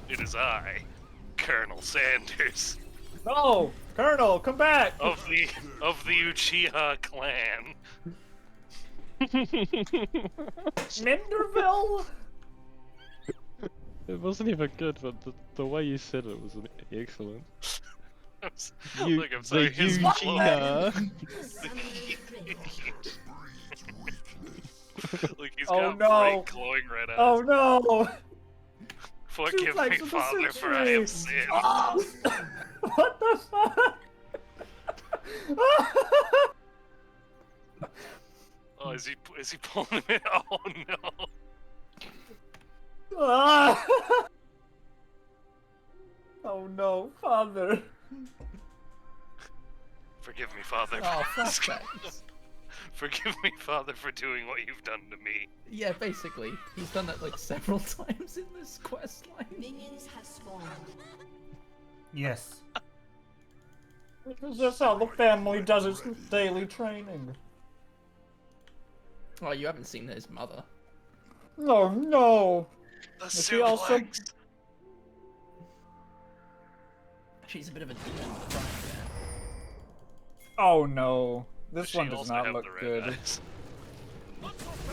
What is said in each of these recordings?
It is I, Colonel Sanders, No! Colonel, come back! of the Uchiha clan. Minderville? It wasn't even good, but the way you said it was excellent. Look, I'm sorry, his Uchiha. Look, he's Oh, got no. bright glowing red eyes. Oh no! Forgive me, Suplex of the Father, for I have century. sinned. Oh! What the fuck? Oh, is he pulling it? Oh no! Ah! Oh no, Father. Forgive me, Father. Oh, flashbacks. Forgive me, Father, for doing what you've done to me. Yeah, basically. He's done that like several times in this quest line. Minions have spawned. Yes. This is how the family does its daily training. Oh, you haven't seen his mother. Oh no! The she also- suplex. She's a bit of a demon. Right, Oh no. This She one does also not have look the red good. eyes.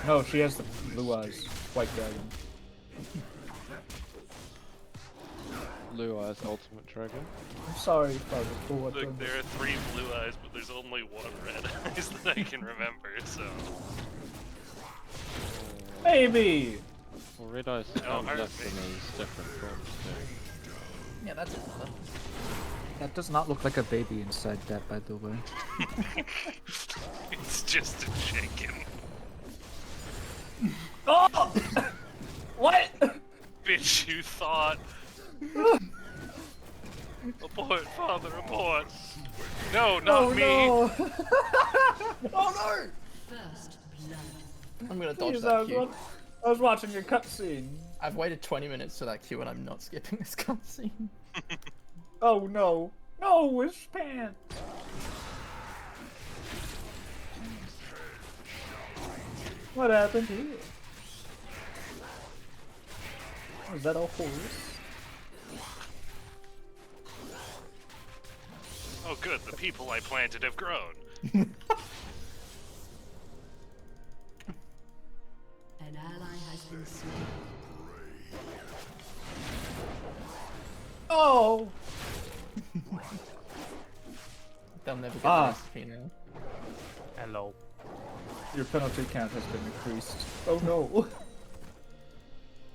No, she has the blue eyes. White dragon. Blue Eyes Ultimate Dragon. I'm sorry, Father, for what Look, done. there are 3 blue eyes, but there's only 1 red eyes that I can remember, so... Maybe! Well, Red Eyes come hurt left me. in these different forms too. Yeah, that's it. Mother. That does not look like a baby inside that, by the way. It's just a chicken. Oh! What? Bitch, you thought. Abort, Father, abort. No, not Oh me. no! Oh First blood. no! I'm gonna dodge Jeez, that queue. I was watching your cutscene. I've waited 20 minutes for that queue and I'm not skipping this cutscene. Oh no. No, his pants! What happened here? Was that a horse? Oh good, the people I planted have grown. An ally has been slain. Oh! They'll never get Ah. the recipe now. Hello. Your penalty count has been increased. Oh no.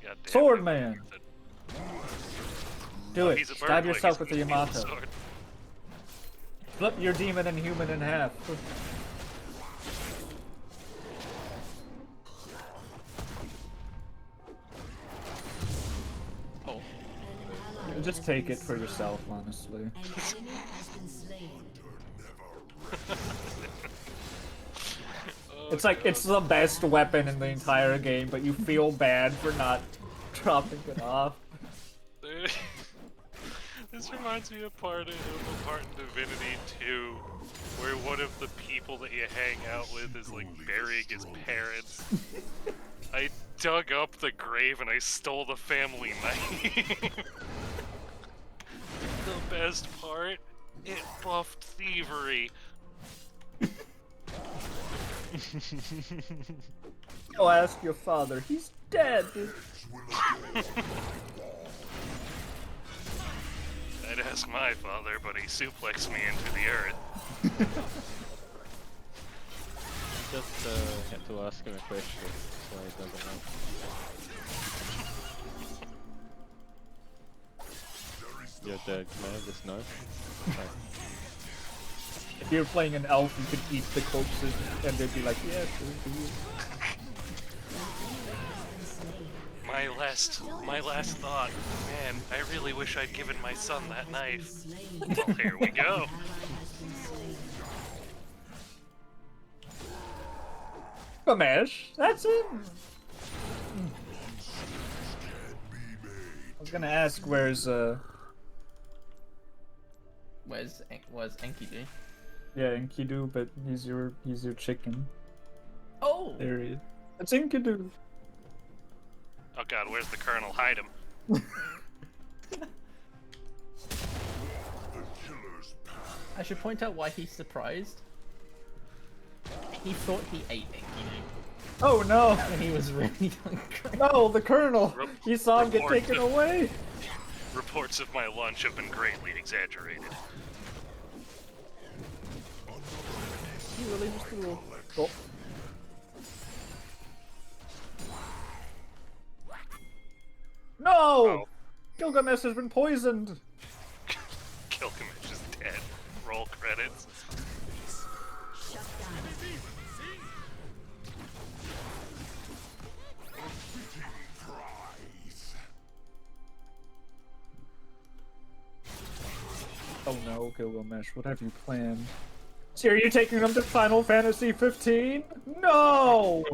God damn Sword it. man! Do it. He's a bird, Stab like, yourself he's with the gonna wield Yamato. sword. Flip your demon and human in half. Oh. Just take it for yourself, honestly. An enemy has been slain. It's like, it's the best weapon in the entire game, but you feel bad for not dropping it off. Dude, this reminds me of a part in Divinity 2, where one of the people that you hang out with is like burying his parents. I dug up the grave and I stole the family knife. The best part, it buffed thievery. Go ask your father. He's dead. I'd ask my father, but he suplexed me into the earth. Just have to ask him a question so he doesn't know. Yo, Dad, can I have this knife? Thanks. If you're playing an elf, you could eat the corpses, and they'd be like, yeah, sure, do it. My last thought, man, I really wish I'd given my son that knife. Well, here we go. Smash. That's it. I was gonna ask where's Where's Enkidu? yeah, Enkidu, but he's your chicken. Oh! There he is. It's Enkidu. Oh god, where's the colonel? Hide him. I should point out why he's surprised. He thought he ate Enki Oh no! and he was really hungry. No, the Colonel! You saw him get Report taken to- away! Reports of my lunch have been greatly exaggerated. He really just threw a... Oh. No! Oh. Gilgamesh has been poisoned! Gilgamesh is dead. Roll credits. Shut down. Oh no, Gilgamesh, what have you planned? So are you taking them to Final Fantasy 15? No!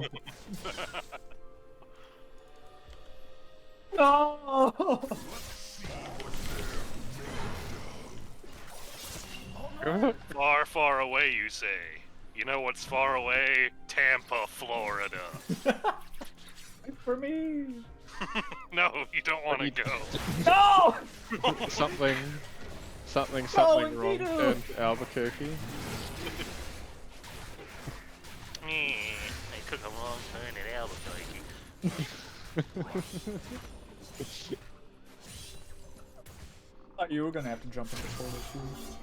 No! Far, far away, you say. You know what's far away? Tampa, Florida. For me! No, you don't want to go. No! Something wrong Vito! in Albuquerque. I took a long turn at Albuquerque. Thought you were gonna have to jump into Portal shoes.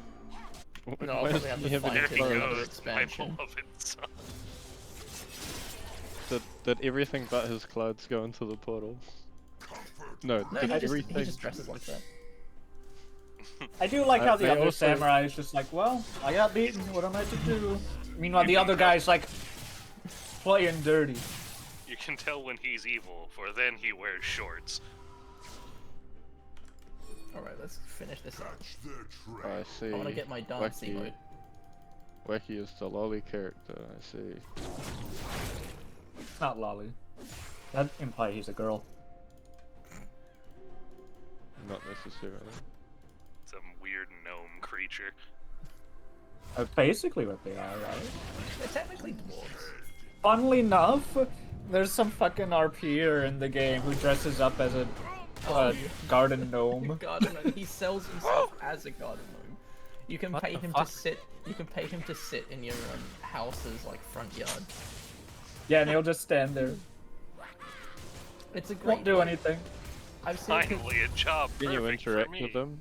No, I'll Where's probably have to the find There evidence he it. of- Another goes, my expansion. beloved son. Did everything but his clothes go into the portal? No, No, did he everything... just dresses like that. I do like how the they other also- samurai is just like, well, I got beaten, what am I to do? Meanwhile, the other guy's like, playing dirty. You can tell when he's evil, for then he wears shorts. Alright, let's finish this up. I see. I want to get my dance Wacky. emote. Wacky is the lolly character, I see. Not Lolly. That implies he's a girl. Not necessarily. Some weird gnome creature. Basically what they are, right? They're technically dwarves. Funnily enough, there's some fucking RPer in the game who dresses up as a garden gnome. Garden gnome. He sells himself as a garden gnome. You can What pay the him fuck? to sit. You can pay him to sit in your house's like front yard. Yeah, and he'll just stand there. It's a great. Won't do game. anything. I've seen it. Finally, a job Can you perfect for interact me. with them?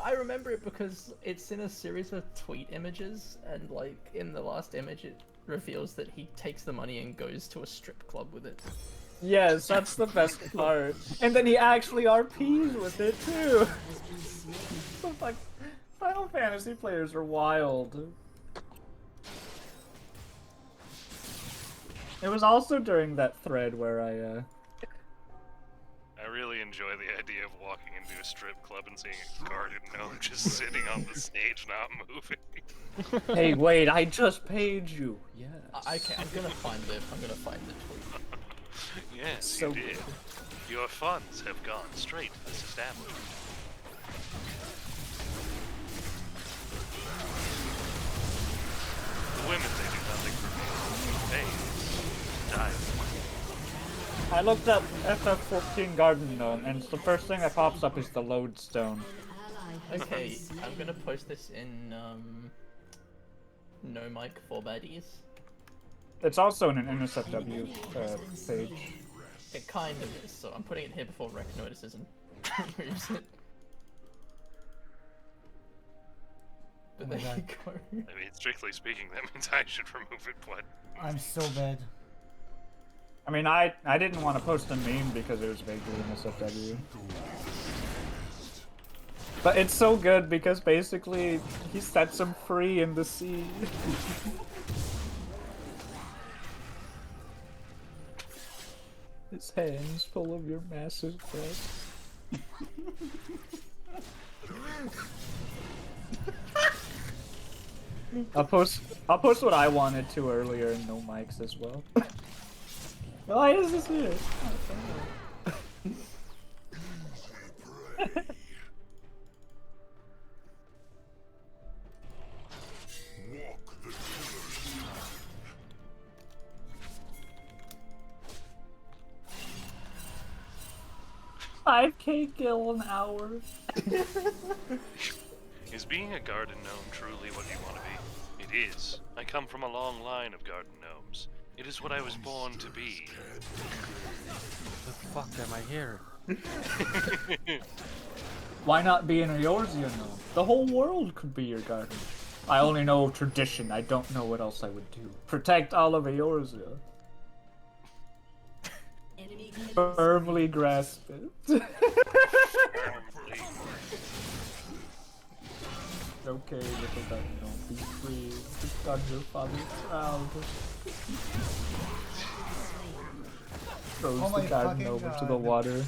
I remember it because it's in a series of tweet images, and like in the last image, it reveals that he takes the money and goes to a strip club with it. Yes, that's the best part. And then he actually RPs with it too. So fuck, Final Fantasy players are wild. It was also during that thread where I really enjoy the idea of walking into a strip club and seeing a garden gnome just sitting on the stage, not moving. Hey, wait, I just paid you. Yes. Okay, I'm gonna find the tweet. Yes, So you did. Your funds have gone straight to this establishment. The women, they do nothing for me. They die. I looked up FF14 Garden Gnome, and the first thing that pops up is the lodestone. Ally has Okay, been slain. I'm gonna post this in no mic for baddies. It's also in an NSFW page. It kind of is, so I'm putting it here before Rec notices and removes it. But Oh my there you God. go. I mean, strictly speaking, that means I should remove it, but I'm so bad. I mean, I didn't want to post a meme because it was vaguely NSFW. But it's so good because basically he sets him free in the sea. His hands full of your massive breasts. I'll post what I wanted to earlier in no mics as well. Why is this here? $5K kill an hour. Is being a garden gnome truly what you want to be? It is. I come from a long line of garden gnomes. It is what I was born to be. The fuck am I here? Why not be an Eorzea gnome? The whole world could be your garden. I only know tradition. I don't know what else I would do. Protect all of Eorzea. Enemy Firmly grasp it. Okay, little garden gnome, be free. Just on your father's proud. Throws Oh the my garden fucking over to the God. water.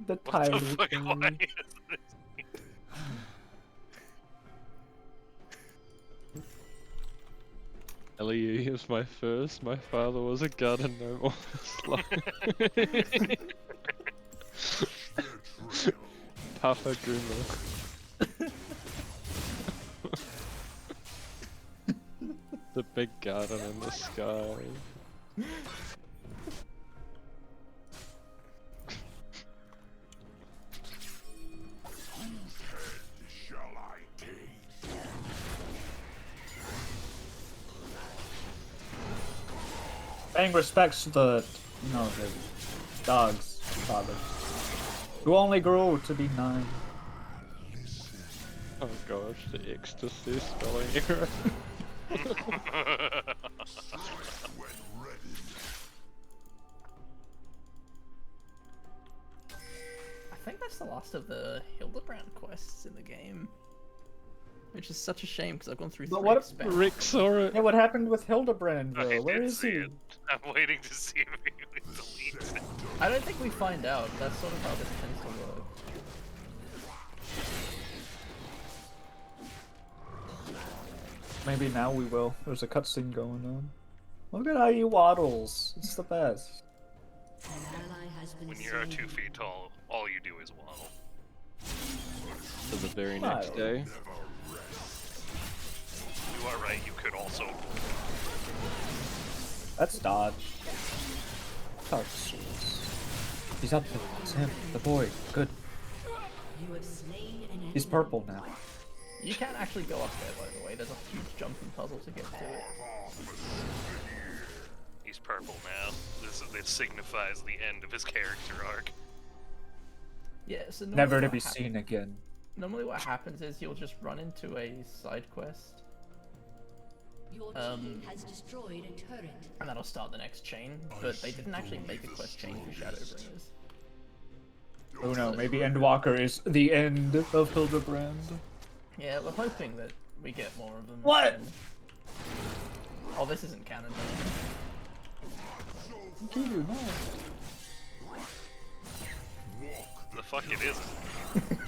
The What tide the fuck? came. Why is this? LEE is my first. My father was a garden gnome all his life. Papa Groomer. The big garden in the sky. Paying respects to the, the dog's father, who only grew to be 9. Oh gosh, the ecstasy spelling error. I think that's the last of the Hildebrand quests in the game. Which is such a shame because I've gone through But 3 what- expansions. Rick saw it. Yeah, what happened with Hildebrand I though? Where did is see he? it. I'm waiting to see if he deletes it. I don't think we find out. That's sort of how this tends to work. Maybe now we will. There's a cutscene going on. Look at how he waddles. It's the best. An ally has been When you're slain. 2 feet tall, all you do is waddle. To the very next day. You are right, you could also. That's dodge. Dark Souls. He's up there. It's him. The boy. Good. You have slain an enemy. He's purple now. You can't actually go up there, by the way. There's a huge jumping puzzle to get to it. He's purple now. This signifies the end of his character arc. Yeah, so normally Never to what be hap- seen again. Normally what happens is you'll just run into a side quest, Your team has destroyed a turret. and that'll start the next chain, but they didn't actually make a quest chain for Shadowbringers. Oh no, maybe Endwalker is the end of Hildebrand. Yeah, we're hoping that we get more of them. What? and- Oh, this isn't canon though. Kidu, no. The fuck it isn't.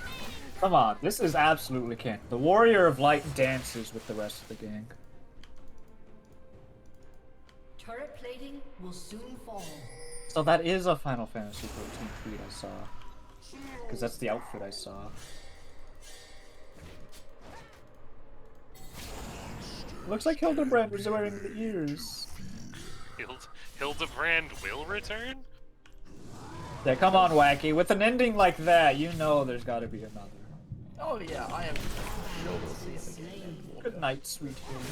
Come on, this is absolutely canon. The Warrior of Light dances with the rest of the gang. Turret plating will soon fall. So that is a Final Fantasy 14 tweet I saw. Because that's the outfit I saw. Looks like Hildebrand was wearing the ears. Hildebrand will return? Yeah, come on, Wacky. With an ending like that, you know there's gotta be another. Oh yeah, I am sure we'll see him again. Good night, sweet Hildy.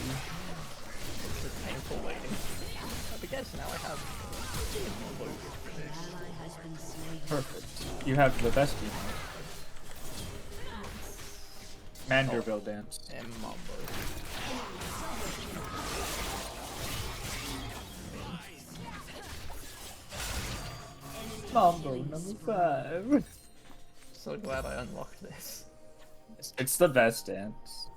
It's just painful waiting. But guess now I have. An ally has been slain. Perfect. You have the best emote. Manderville dance. And Mambo. Mambo number 5. So glad I unlocked this. It's the best dance.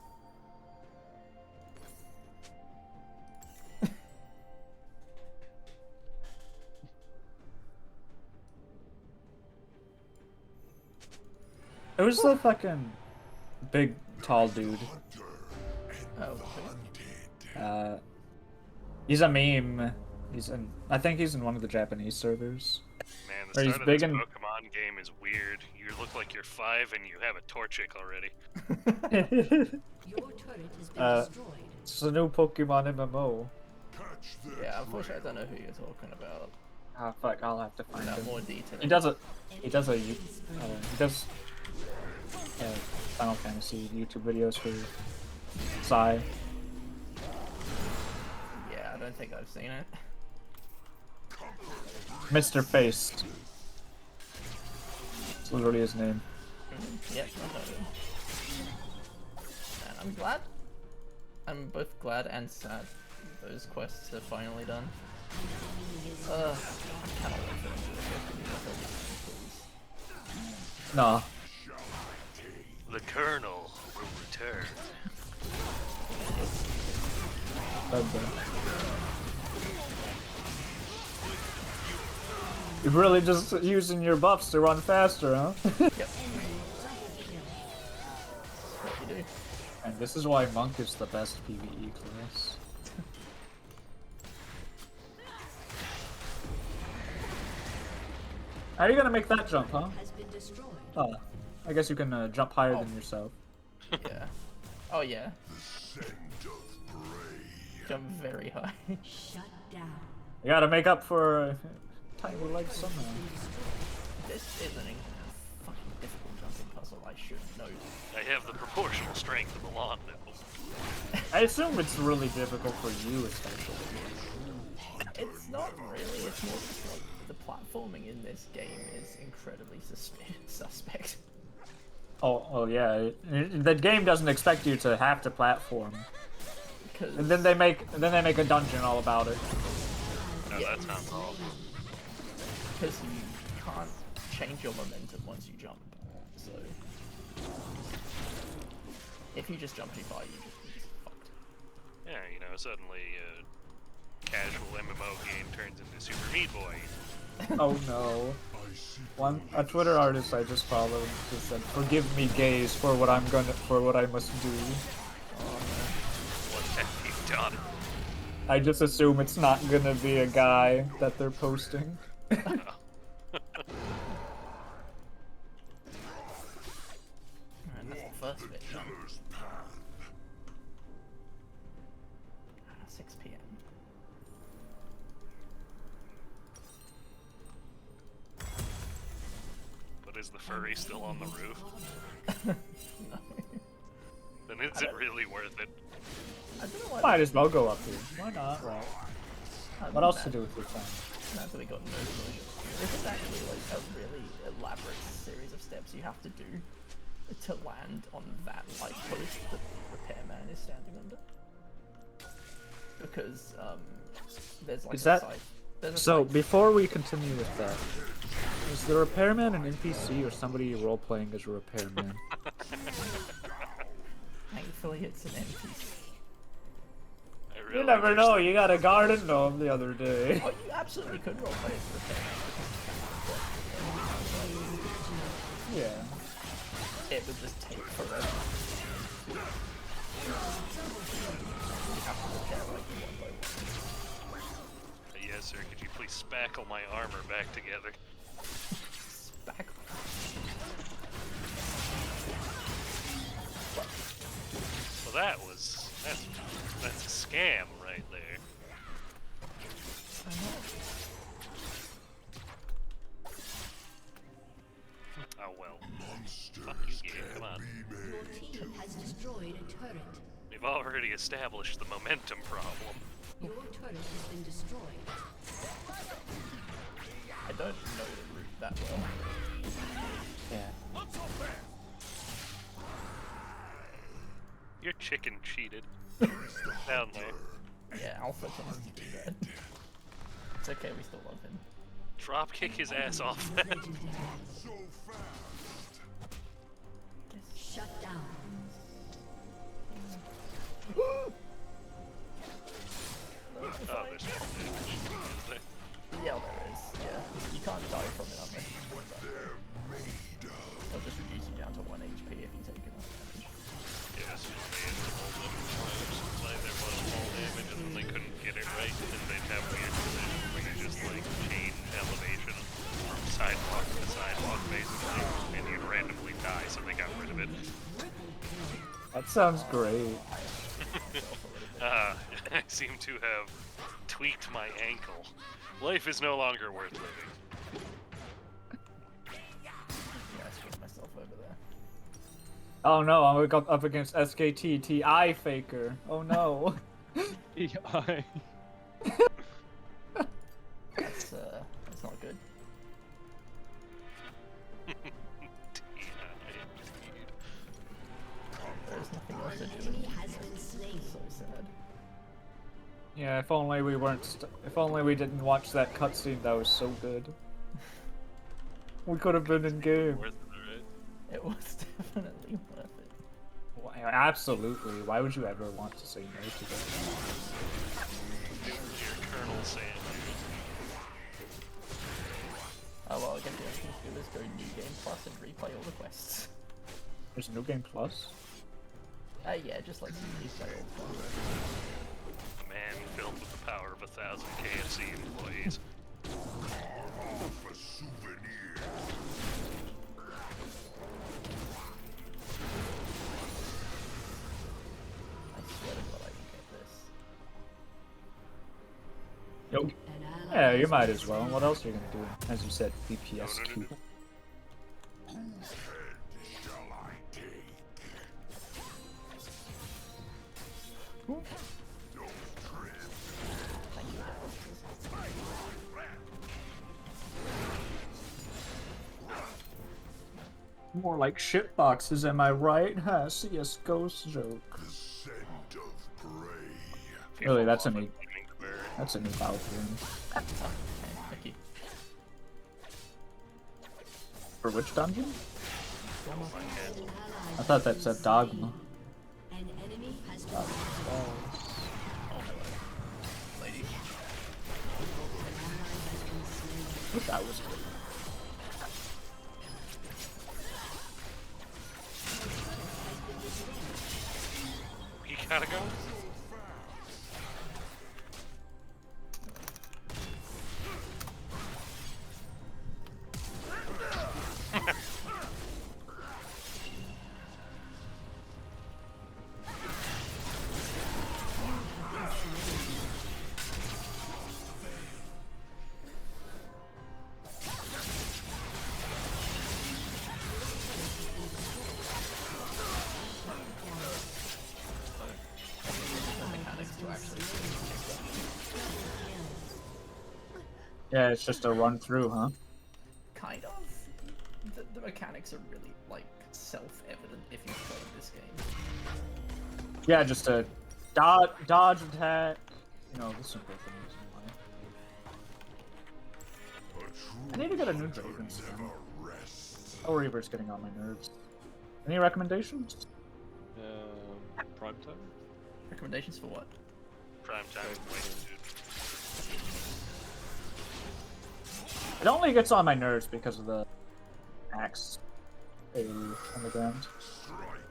It was the fucking big, tall dude. Oh, He's a meme. I think he's in one of the Japanese servers. Man, Or the he's start of big this in- Pokemon game is weird. You look like you're 5 and you have a Torchic already. Your turret has been Uh, destroyed. It's a new Pokemon MMO. yeah, unfortunately I don't know who you're talking about. Ah, fuck, I'll have to find Without him. more detail. He does a, he does Final Fantasy YouTube videos for Psy. Yeah, I don't think I've seen it. Mr. Face. It's literally his name. Yep, I know him. And I'm glad. I'm both glad and sad those quests are finally done. I cannot wait for them to please. Nah. The Colonel will return. Okay. You're really just using your buffs to run faster, huh? Yep. What you do? And this is why Monk is the best PvE class. How are you gonna make that jump, huh? Has been destroyed. Oh, I guess you can jump higher than yourself. Yeah. Oh yeah. Jump very high. Shut down. You gotta make up for tiny legs somehow. This isn't a fucking difficult jumping puzzle, I should know. I have the proportional strength of a lawn nipple. I assume it's really difficult for you, especially. It's not really, it's more just like the platforming in this game is incredibly suspect. Oh yeah. The game doesn't expect you to have to platform, Because and then they make a dungeon all about it. No, that sounds awful. you can't change your momentum once you jump. So if you just jump too far, you're just fucked. Yeah, you know, suddenly casual MMO game turns into Super Meat Boy. Oh no. A Twitter artist I just followed just said, "Forgive me, gays, for what I must do." What have you done? I just assume it's not gonna be a guy that they're posting. And that's the first bit done. 6 PM. But is the furry still on the roof? No. Then is it really worth it? I don't know why. Might as well go up here. Why not, right? What else to do with your time? That's what we got no closure. This is actually like a really elaborate series of steps you have to do to land on that like post that the repairman is standing under. Because there's like Is that- there's a So, side- before we continue with that, is the repairman an NPC or somebody role-playing as a repairman? thankfully it's an NPC. I You really never wish know, that- you got a garden gnome the other day. Oh, you absolutely could roleplay as a repairman. Yeah. It would just take forever. You have to repair like one by one. Yes, sir. Could you please spackle my armor back together? Back. Well, that's a scam right there. Oh well. Fuck you, game. Come on. Your team has destroyed a turret. We've already established the momentum problem. Your turret has been destroyed. I don't know the route that well. Yeah. Your chicken cheated. Down there. Yeah, Alpha tends to do that. It's okay, we still love him. Drop kick his ass off that. Shut down. Oh, there's no damage. Is there? Yeah, there is. Yeah. You can't die from it unless you do that. It'll just reduce you down to 1 HP if you take enough damage. Yes, like there was small damage and then they couldn't get it right, and they'd have weird collisions where you just like change elevation from sidewalk to sidewalk basically, and you'd randomly die, so they got rid of it. That sounds great. I seem to have tweaked my ankle. Life is no longer worth living. Yeah, I screwed myself over there. Oh no, I'm up against SKT TI Faker. Oh no. EI. That's not good. There's nothing else to do. Enemy has been slain. So sad. Yeah, if only we weren't. If only we didn't watch that cutscene. That was so good. We could have been in game. Worth it, right? It was definitely worth it. Well, absolutely. Why would you ever want to say no to that? Your Colonel Sanders. Oh well, I guess the only thing to do is go New Game Plus and replay all the quests. There's New Game Plus. Yeah, just like some replay all the quests. A man filled with the power of 1,000 KFC employees. I swear to God, I can get this. Yo. An ally Yeah, you has might been as well. slain. What else are you gonna do? As you said, DPS No. Q. Thank you. More like shit boxes, am I right? Ha, CS Ghost joke. Really, that's a neat. That's a new battle game. Okay, thank you. For which dungeon? An ally I thought that said Dogma. An enemy has been Oh hello. Lady. Wish I was good. You gotta go? The mechanics to actually. Yeah, it's just a run through, huh? Kind of. The mechanics are really like self-evident if you've played this game. Yeah, just a dodge attack. You know, the simple things in life. I need to get a new Draven skin. Oh, Reaper's getting on my nerves. Any recommendations? Prime time? Recommendations for what? Prime time wait, dude. It only gets on my nerves because of the axe AoE on the ground.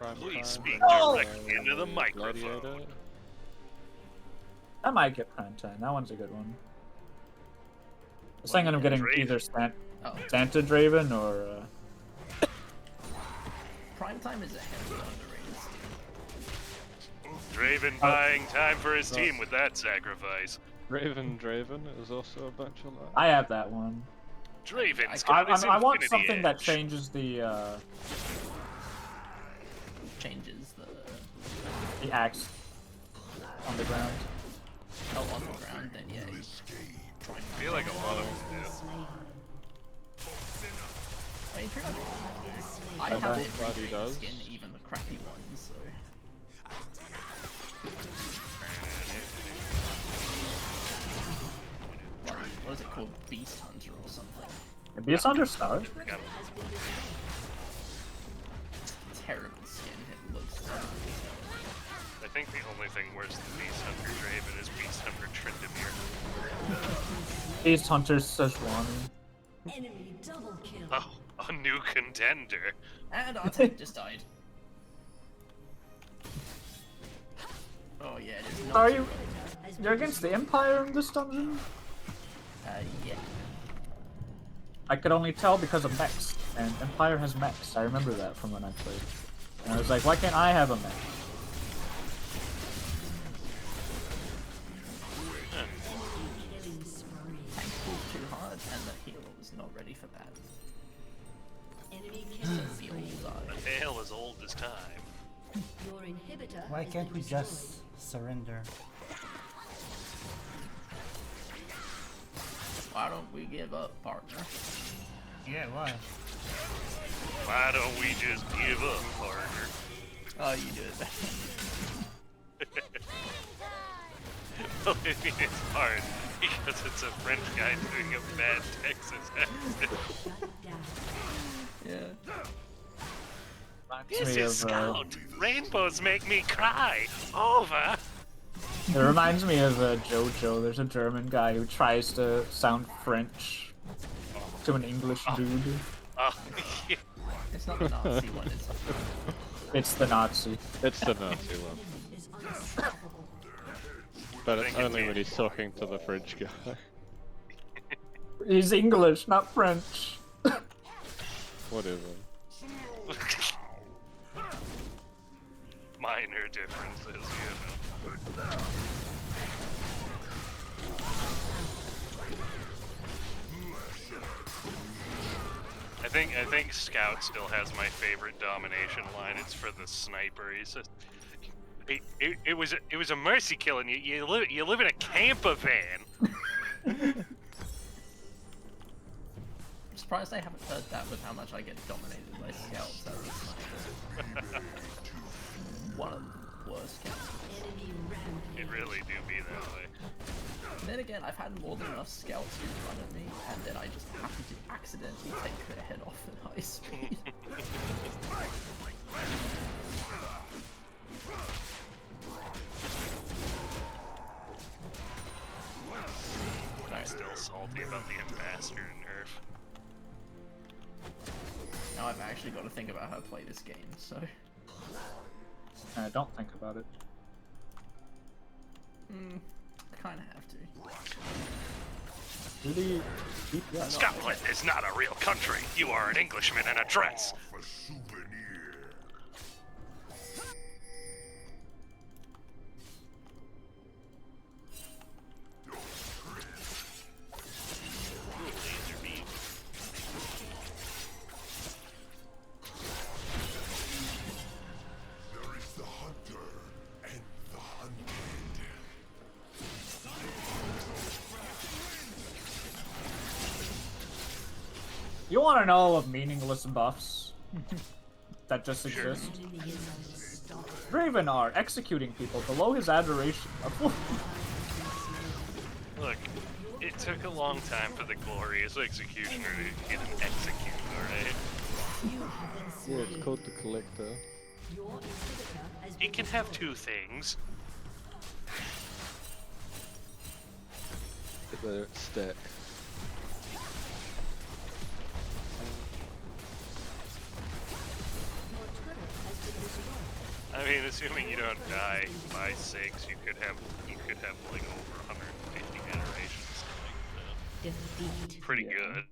Prime Please time. speak No! directly into the microphone. Gladiator. I might get Prime Time. That one's a good one. I was thinking of getting Draven. either Oh, Santa Draven or Primetime is a heavily underrated. Draven buying time for his team with that sacrifice. Raven Draven is also a bunch of that. I have that one. Draven's I, got his I want infinity something that edge. changes the Changes the axe on the ground. oh on the ground. Then yeah. I feel like a lot of them do. slain. I mean, pretty much. I Okay. have Glad he every does. skin, even the crappy ones. So. What is it called? Beast Hunter or something? And Beast Hunter Star? Got Terrible skin. It looks. I think the only thing worse than Beast Hunter Draven is Beast Hunter Tryndamere. Beast Hunter Sejuani. Enemy double kill. Oh, a new contender. And our tank just died. Oh yeah, it is not. Are too you? well. You're against the Empire in this dungeon? Yeah. I could only tell because of mechs, and Empire has mechs. I remember that from when I played. And I was like, why can't I have a mech? Killing spree. Tank pulled too hard, and the healer was not ready for that. Enemy So killing we spree. all died. The tale as old as time. Your inhibitor Why has can't been we destroyed. just surrender? Why don't we give up, partner? Yeah, why? Why don't we just give up, partner? Oh, you do it. Well, I mean, it's hard because it's a French guy doing a bad Texas accent. Shut down. Yeah. This Me is of, Scout. Rainbows make me cry. Over. It reminds me of JoJo. There's a German guy who tries to sound French to an English dude. Oh, yeah. It's not the Nazi one, is it? It's the Nazi. It's the Nazi one. Is unstoppable. But it's think it's only me. when he's talking to the French guy. He's English, not French. Whatever. Minor differences, you know. I think Scout still has my favorite domination line. It's for the sniper. He says, "It was a mercy killing you. You live in a camper van." I'm surprised I haven't heard that with how much I get dominated by scouts as a sniper. One of the worst scouts. Enemy rampage. It really do be that way. Then again, I've had more than enough scouts in front of me, and then I just happen to accidentally take their head off at high speed. I'm still salty about the Ambassador nerf. Now I've actually got to think about how to play this game, so... Don't think about it. I kind of have to. Really deep that. Scotland is not a real country. You are an Englishman in a dress. Laser beam. There is the hunter and the hunted. You want to know of meaningless buffs that just exist? Enemy is unstoppable. Dravenar executing people below his adoration. Look, it took a long time for the glorious executioner to get an execute, alright? You have been Yeah, slain. it's called the Collector. Your inhibitor has It been can have destroyed. two things. Whether it's stack. Your turret has been destroyed. I mean, assuming you don't die by 6, you could have like over 150 iterations. Like, Defeat. pretty Yeah. good.